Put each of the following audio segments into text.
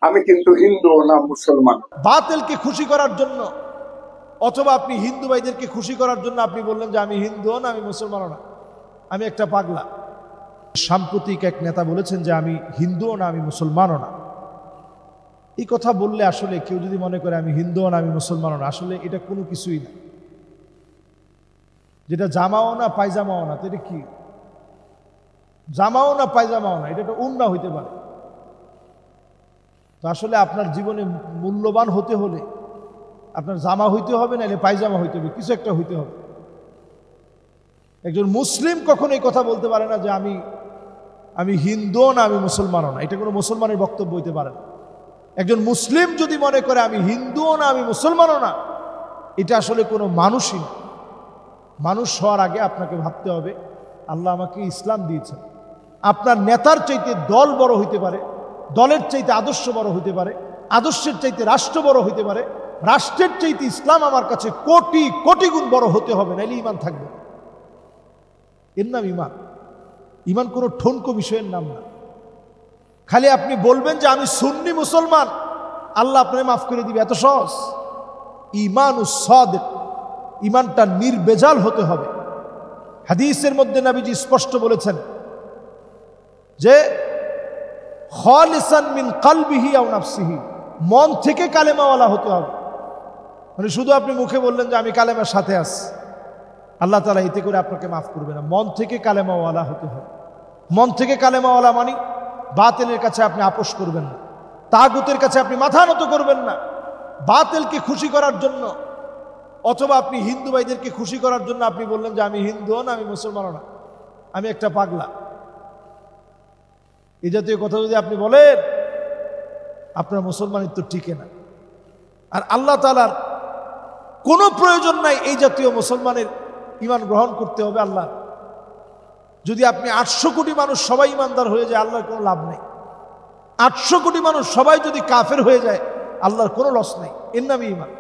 আমি কিন্তু হিন্দু না মুসলমান। বাতিলকে খুশি করার জন্য অথবা আপনি হিন্দু ভাইদেরকে খুশি করার জন্য আপনি বললেন যে আমি হিন্দুও না আমি মুসলমানও না, আমি একটা পাগলা। সাম্প্রতিক এক নেতা বলেছেন যে আমি হিন্দুও না আমি মুসলমানও না। এই কথা বললে আসলে কেউ যদি মনে করে আমি হিন্দুও না আমি মুসলমানও না, আসলে এটা কোনো কিছুই না। যেটা জামাও না পায়জামাও না, তো এটা কি? জামাও না পায়জামাও না, এটা একটা উন্না হইতে পারে। তো আসলে আপনার জীবনে মূল্যবান হতে হলে আপনার জামা হইতে হবে, নাহলে পায়জামা হইতে হবে, কিছু একটা হইতে হবে। একজন মুসলিম কখনো এই কথা বলতে পারে না যে আমি হিন্দুও না আমি মুসলমানও না। এটা কোনো মুসলমানের বক্তব্য হইতে পারে না। একজন মুসলিম যদি মনে করে আমি হিন্দুও না আমি মুসলমানও না, এটা আসলে কোনো মানুষই না। মানুষ হওয়ার আগে আপনাকে ভাবতে হবে আল্লাহ আমাকে ইসলাম দিয়েছেন। আপনার নেতার চাইতে দল বড় হইতে পারে, দলের চাইতে আদর্শ বড় হইতে পারে, আদর্শের চাইতে রাষ্ট্র বড় হইতে পারে, রাষ্ট্রের চাইতে ইসলাম আমার কাছে কোটি কোটি গুণ বড় হতে হবে, নাইলে ঈমান থাকবে। এর নাম ঈমান। ঈমান কোনো ঠনকো বিষয়ের নাম না। খালি আপনি বলবেন যে আমি সুন্নি মুসলমান, আল্লাহ আপনাকে মাফ করে দিবে, এত সহজ? ঈমানুস সাদিক, ঈমানটা নির্বেজাল হতে হবে। হাদিসের মধ্যে নবীজি স্পষ্ট বলেছেন যে খালিসান মিন কলবিহি আও নাফসিহি, মন থেকে কালেমাওয়ালা হতে হবে। মানে শুধু আপনি মুখে বললেন যে আমি কালেমার সাথে আছি, আল্লাহ তাআলা এতে করে আপনাকে মাফ করবে না। মন থেকে কালেমাওয়ালা হতে হবে। মন থেকে কালেমাওয়ালা মানে বাতিলের কাছে আপনি আপোষ করবেন না, তাগুতের কাছে আপনি মাথা নত করবেন না। বাতিলকে খুশি করার জন্য অথবা আপনি হিন্দু ভাইদেরকে খুশি করার জন্য আপনি বললেন যে আমি হিন্দুও না আমি মুসলমানও না, আমি একটা পাগলা। এই জাতীয় কথা যদি আপনি বলেন, আপনার মুসলমানিত্ব টিকে না। আর আল্লাহ তাআলার কোনো প্রয়োজন নাই এই জাতীয় মুসলমানের ঈমান গ্রহণ করতে হবে আল্লাহ। যদি আপনি 800 কোটি মানুষ সবাই ঈমানদার হয়ে যায়, আল্লাহর কোনো লাভ নেই। 800 কোটি মানুষ সবাই যদি কাফের হয়ে যায়, আল্লাহর কোনো লস নেই। এর নামই ঈমান।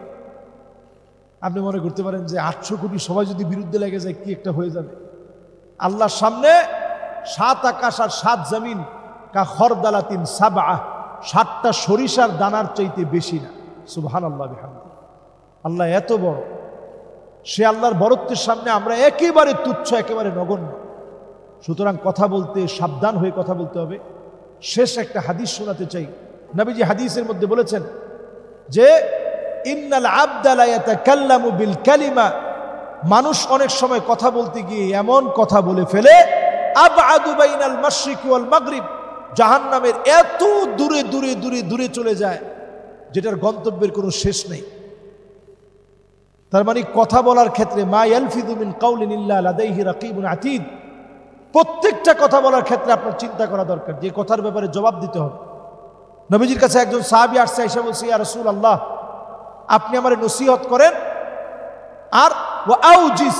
আপনি মনে করতে পারেন যে 800 কোটি সবাই যদি বিরুদ্ধে লেগে যায় কি একটা হয়ে যাবে। আল্লাহর সামনে 7 আকাশ আর 7 জমিন কা খরদালাতিন সাবআ, 7টা সরিষার দানার চাইতে বেশি না। সুবহানাল্লাহ বিহামদিহি। আল্লাহ এত বড়, সে আল্লাহর বড়ত্বের সামনে আমরা একেবারে তুচ্ছ, একেবারে নগণ্য। সুতরাং কথা বলতে সাবধান হয়ে কথা বলতে হবে। শেষ একটা হাদিস শোনাতে চাই। নবীজি হাদিসের মধ্যে বলেছেন যে ইন্নাল আবদা লা ইয়াতাকাল্লামু বিল কালিমা, মানুষ অনেক সময় কথা বলতে গিয়ে এমন কথা বলে ফেলে আবআদু বাইনাল মাশরিকি ওয়াল মাগরিব, জাহান্নামের এত দূরে দূরে দূরে দূরে চলে যায় যেটার গন্তব্যের কোনো শেষ নেই। তার মানে কথা বলার ক্ষেত্রে মা ইয়ালফিযু মিন কাউলিন ইল্লা লাদাইহি রাকীবুন আতীদ, প্রত্যেকটা কথা বলার ক্ষেত্রে আপনার চিন্তা করা দরকার যে কথার ব্যাপারে জবাব দিতে হবে। নবীজির কাছে একজন সাহাবী আসছে, এসে বলছে ইয়া রাসূলুল্লাহ, আপনি আমারে নসিহত করেন আর ওয়া আউজিস,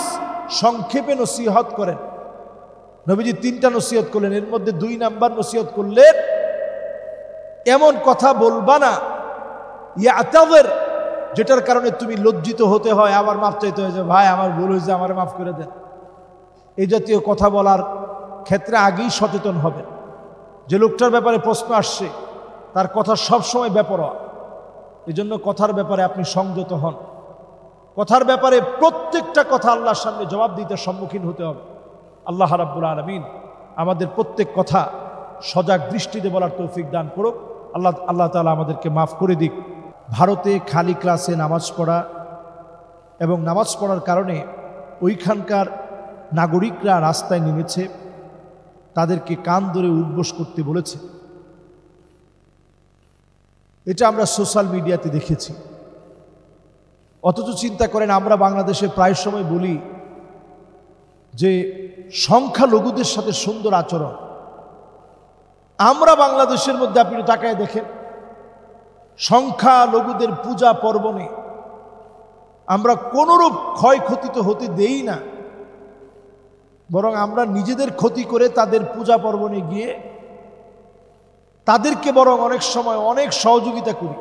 সংক্ষেপে নসিহত করেন। নবীজি 3টা নসিহত করলেন, এর মধ্যে 2 নাম্বার নসিহত করলেন এমন কথা বলবা না ইয়াতাযির, যেটার কারণে তুমি লজ্জিত হতে হয়, আবার মাফ চাইতে হয় যে ভাই আমার ভুল হয়েছে, আমার মাফ করে দেন। এই জাতীয় কথা বলার ক্ষেত্রে আগেই সচেতন হবে। যে লোকটার ব্যাপারে প্রশ্ন আসছে তার কথা সবসময় বেপরোয়া, এই জন্য কথার ব্যাপারে আপনি সংযত হন। কথার ব্যাপারে প্রত্যেকটা কথা আল্লাহর সামনে জবাব দিতে সম্মুখীন হতে হবে। আল্লাহ রাব্বুল আলামিন আমাদের প্রত্যেক কথা সজাগ দৃষ্টিতে বলার তৌফিক দান করুক। আল্লাহ তাআলা আমাদেরকে মাফ করে দিক। ভারতে খালি ক্লাসে নামাজ পড়া এবং নামাজ পড়ার কারণে ওইখানকার নাগরিকরা রাস্তায় নেমেছে, তাদেরকে কান ধরে উঠবোস করতে বলেছে। এটা আমরা সোশ্যাল মিডিয়াতে দেখেছি। অথচ চিন্তা করেন, আমরা বাংলাদেশে প্রায় সময় বলি যে সংখ্যালঘুদের সাথে সুন্দর আচরণ। আমরা বাংলাদেশের মধ্যে আপনি তাকায় দেখেন, সংখ্যালঘুদের পূজা পর্বণে আমরা কোনোরূপ ক্ষয়ক্ষতি তো হতে দেই না, বরং আমরা নিজেদের ক্ষতি করে তাদের পূজা পর্বণে গিয়ে তাদেরকে বরং অনেক সময় অনেক সহযোগিতা করি,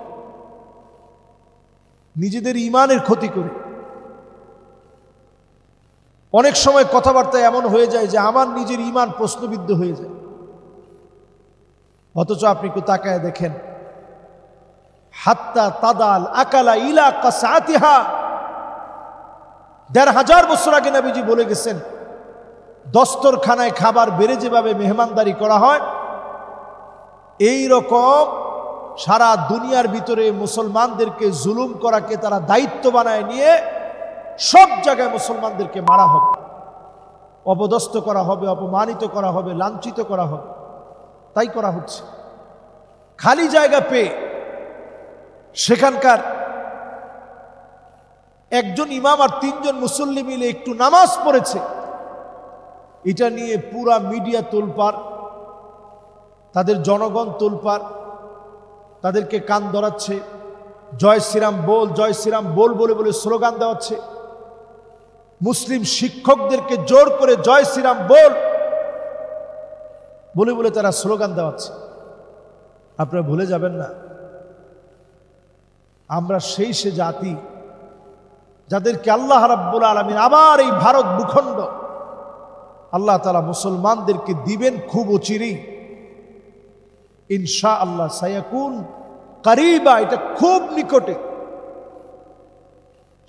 নিজেদের ঈমানের ক্ষতি করে। অনেক সময় কথাবার্তা এমন হয়ে যায় যে আমার নিজের ঈমান প্রশ্নবিদ্ধ হয়ে যায়। অথচ আপনি একটু তাকায় দেখেন, হাত্তা তাদাল আকালা ইলা কাসাতিহা। ১৫০০ বছর আগে নবীজি বলে গেছেন, দস্তরখানায় খাবার বেড়ে যেভাবে মেহমানদারি করা হয়, এই রকম সারা দুনিয়ার ভিতরে মুসলমানদেরকে জুলুম করাকে তারা দায়িত্ব বানায় নিয়ে সব জায়গায় মুসলমানদেরকে মারা হবে, অপদস্থ করা হবে, অপমানিত করা হবে, লাঞ্ছিত করা হবে। তাই করা হচ্ছে। খালি জায়গা পেয়ে সেখানকার একজন ইমাম আর ৩ জন মুসল্লি মিলে একটু নামাজ পড়েছে, এটা নিয়ে পুরা মিডিয়া তোলপাড়, তাদের জনগণ তোলপাড়, তাদেরকে কান ধরাচ্ছে, জয় শ্রীরাম বল, জয় শ্রীরাম বল বলে বলে স্লোগান দেওয়াচ্ছে। মুসলিম শিক্ষকদেরকে জোর করে জয় শ্রীরাম বল বলে বলে তারা স্লোগান দেওয়াচ্ছে। আপনারা ভুলে যাবেন না, আমরা সেই সে জাতি যাদেরকে আল্লাহ রাব্বুল আলামিন আবার এই ভারত ভূখণ্ড আল্লাহ তাআলা মুসলমানদেরকে দিবেন খুব অচিরেই, ইনশাআল্লাহ। সায়াকুন কারিবা, এটা খুব নিকটে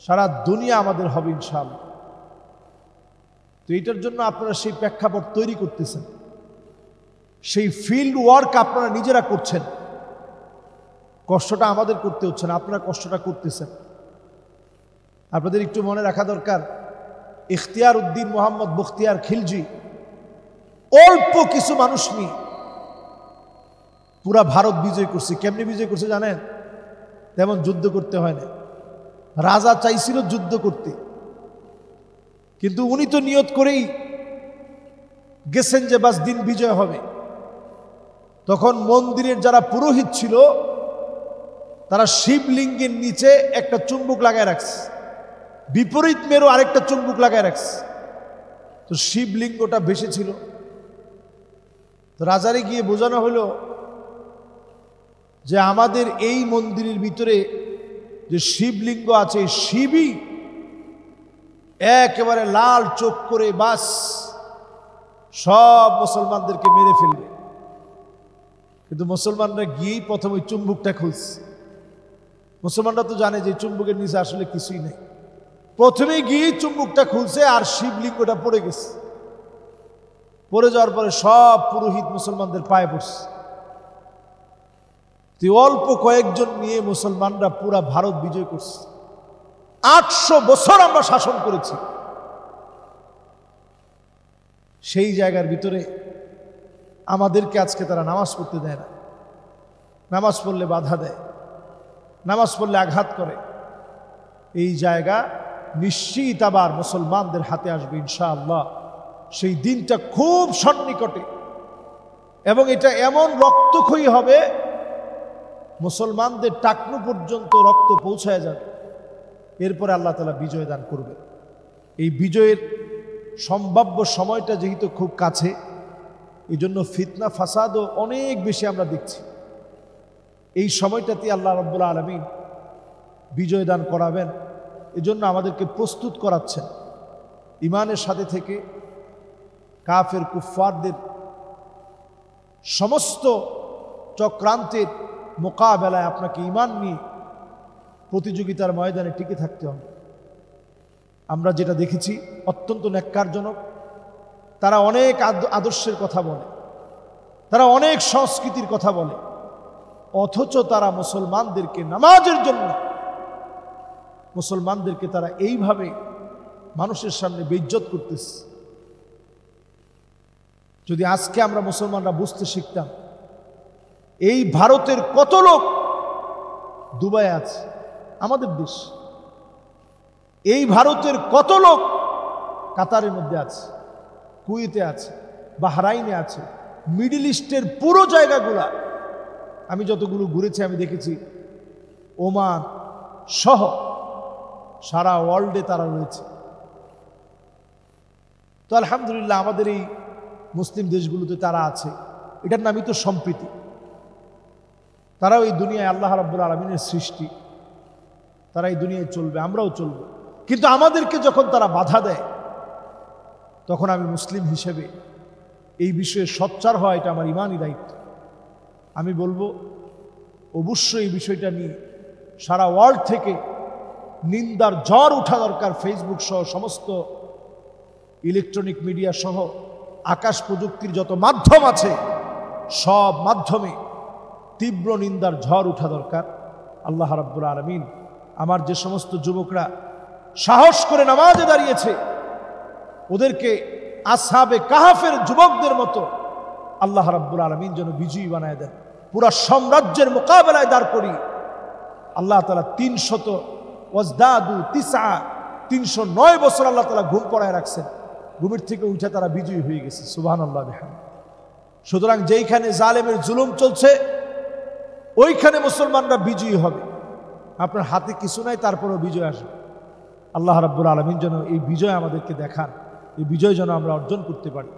সারা দুনিয়া আমাদের হবে ইনশাআল্লাহ। তো এটার জন্য আপনারা সেই প্রেক্ষাপট তৈরি করতেছেন, সেই ফিল্ড ওয়ার্ক আপনারা নিজেরা করছেন। কষ্টটা আমাদের করতে হচ্ছে না, আপনারা কষ্টটা করতেছেন। আপনাদের একটু মনে রাখা দরকার, ইখতিয়ার উদ্দিন মোহাম্মদ বখতিয়ার খিলজি অল্প কিছু মানুষ নিয়ে পুরা ভারত বিজয় করছে। কেমনি বিজয় করছে জানেন? তেমন যুদ্ধ করতে হয় না। রাজা চাইছিল যুদ্ধ করতে, কিন্তু উনি তো নিয়ত করেই গেছেন যে বাস দিন বিজয় হবে। তখন মন্দিরের যারা পুরোহিত ছিল তারা শিবলিঙ্গের নিচে একটা চুম্বক লাগায় রাখছে, বিপরীত মেরু আরেকটা চুম্বক লাগায় রাখছে। তো শিবলিঙ্গটা ভেসেছিল। তো রাজারে গিয়ে বোঝানো হলো যে আমাদের এই মন্দিরের ভিতরে যে শিবলিঙ্গ আছে, শিবই একেবারে লাল চোখ করে বাস সব মুসলমানদেরকে মেরে ফেলবে। কিন্তু মুসলমানরা গিয়েই প্রথম ওই চুম্বকটা খুলছে। মুসলমানরা তো জানে যে চুম্বকের নিচে আসলে কিছুই নেই। প্রথমে গিয়ে চুম্বকটা খুলছে আর শিবলিঙ্গটা পড়ে গেছে। পড়ে যাওয়ার পরে সব পুরোহিত মুসলমানদের পায়ে পড়ছে। অল্প কয়েকজন নিয়ে মুসলমানরা পুরা ভারত বিজয় করছে। ৮০০ বছর আমরা শাসন করেছি। সেই জায়গার ভিতরে আমাদেরকে আজকে তারা নামাজ পড়তে দেয় না, নামাজ পড়লে বাধা দেয়, নামাজ পড়লে আঘাত করে। এই জায়গা নিশ্চিত আবার মুসলমানদের হাতে আসবে ইনশাআল্লাহ। সেই দিনটা খুব সন্নিকটে এবং এটা এমন রক্তক্ষয়ী হবে, মুসলমানদের টাকনু পর্যন্ত রক্ত পৌঁছায় যাবে। এরপরে আল্লাহ তাআলা বিজয় দান করবে। এই বিজয়ের সম্ভাব্য সময়টা যেহেতু খুব কাছে, এই জন্য ফিতনা ফাসাদও অনেক বেশি আমরা দেখছি। এই সময়টাতে আল্লাহ রাব্বুল আলামিন বিজয় দান করাবেন, এজন্য আমাদেরকে প্রস্তুত করাচ্ছেন। ইমানের সাথে থেকে কাফের কুফফারদের সমস্ত চক্রান্তের মোকাবেলায় আপনাকে ইমান নিয়ে প্রতিযোগিতার ময়দানে টিকে থাকতে হবে। আমরা যেটা দেখেছি অত্যন্ত ন্যাক্কারজনক, তারা অনেক আদর্শের কথা বলে, তারা অনেক সংস্কৃতির কথা বলে, অথচ তারা মুসলমানদেরকে নামাজের জন্য মুসলমানদেরকে তারা এইভাবে মানুষের সামনে বেইজ্জত করতেছে। যদি আজকে আমরা মুসলমানরা বুঝতে শিখতাম, এই ভারতের কত লোক দুবাই আছে, আমাদের দেশ, এই ভারতের কত লোক কাতারের মধ্যে আছে, কুয়েতে আছে, বাহরাইনে আছে, মিডল ইস্টের পুরো জায়গাগুলা আমি যতগুলো ঘুরেছি আমি দেখেছি, ওমান সহ সারা ওয়ার্ল্ডে তারা রয়েছে। তো আলহামদুলিল্লাহ আমাদের এই মুসলিম দেশগুলোতে তারা আছে, এটার নামই তো সম্প্রীতি। তারাও এই দুনিয়ায় আল্লাহ রাব্বুল আলামিনের সৃষ্টি, তারা এই দুনিয়ায় চলবে, আমরাও চলব। কিন্তু আমাদেরকে যখন তারা বাধা দেয়, তখন আমি মুসলিম হিসেবে এই বিষয়ে সোচ্চার হওয়া এটা আমার ইমানি দায়িত্ব। আমি বলবো অবশ্যই এই বিষয়টা নিয়ে সারা ওয়ার্ল্ড থেকে নিন্দার ঝড় উঠা দরকার। ফেসবুক সহ সমস্ত ইলেকট্রনিক মিডিয়া সহ আকাশ প্রযুক্তির যত মাধ্যম আছে সব মাধ্যমে তীব্র নিন্দার ঝড় উঠা দরকার। আল্লাহ রাব্বুল আলামিন আমার যে সমস্ত যুবকরা সাহস করে নামাজে দাঁড়িয়েছে ওদেরকে আসহাবে কাহাফের যুবকদের মতো আল্লাহ রাব্বুল আলামিন যেন বিজয়ী বানায় দেন, পুরা সাম্রাজ্যের মোকাবেলায় দাঁড় করি। আল্লাহ তাআলা 309 বছর আল্লাহ তাআলা ঘুম পড়ায় রাখছেন, ঘুমের থেকে উঠে তারা বিজয়ী হয়ে গেছে। সুবহানাল্লাহ বিহামদিহি। সুতরাং যেইখানে জালেমের জুলুম চলছে ওইখানে মুসলমানরা বিজয়ী হবে। আপনার হাতে কিছু নাই, তারপরেও বিজয় আসবে। আল্লাহ রাব্বুল আলামিন যেন এই বিজয় আমাদেরকে দেখান, এই বিজয় যেন আমরা অর্জন করতে পারি।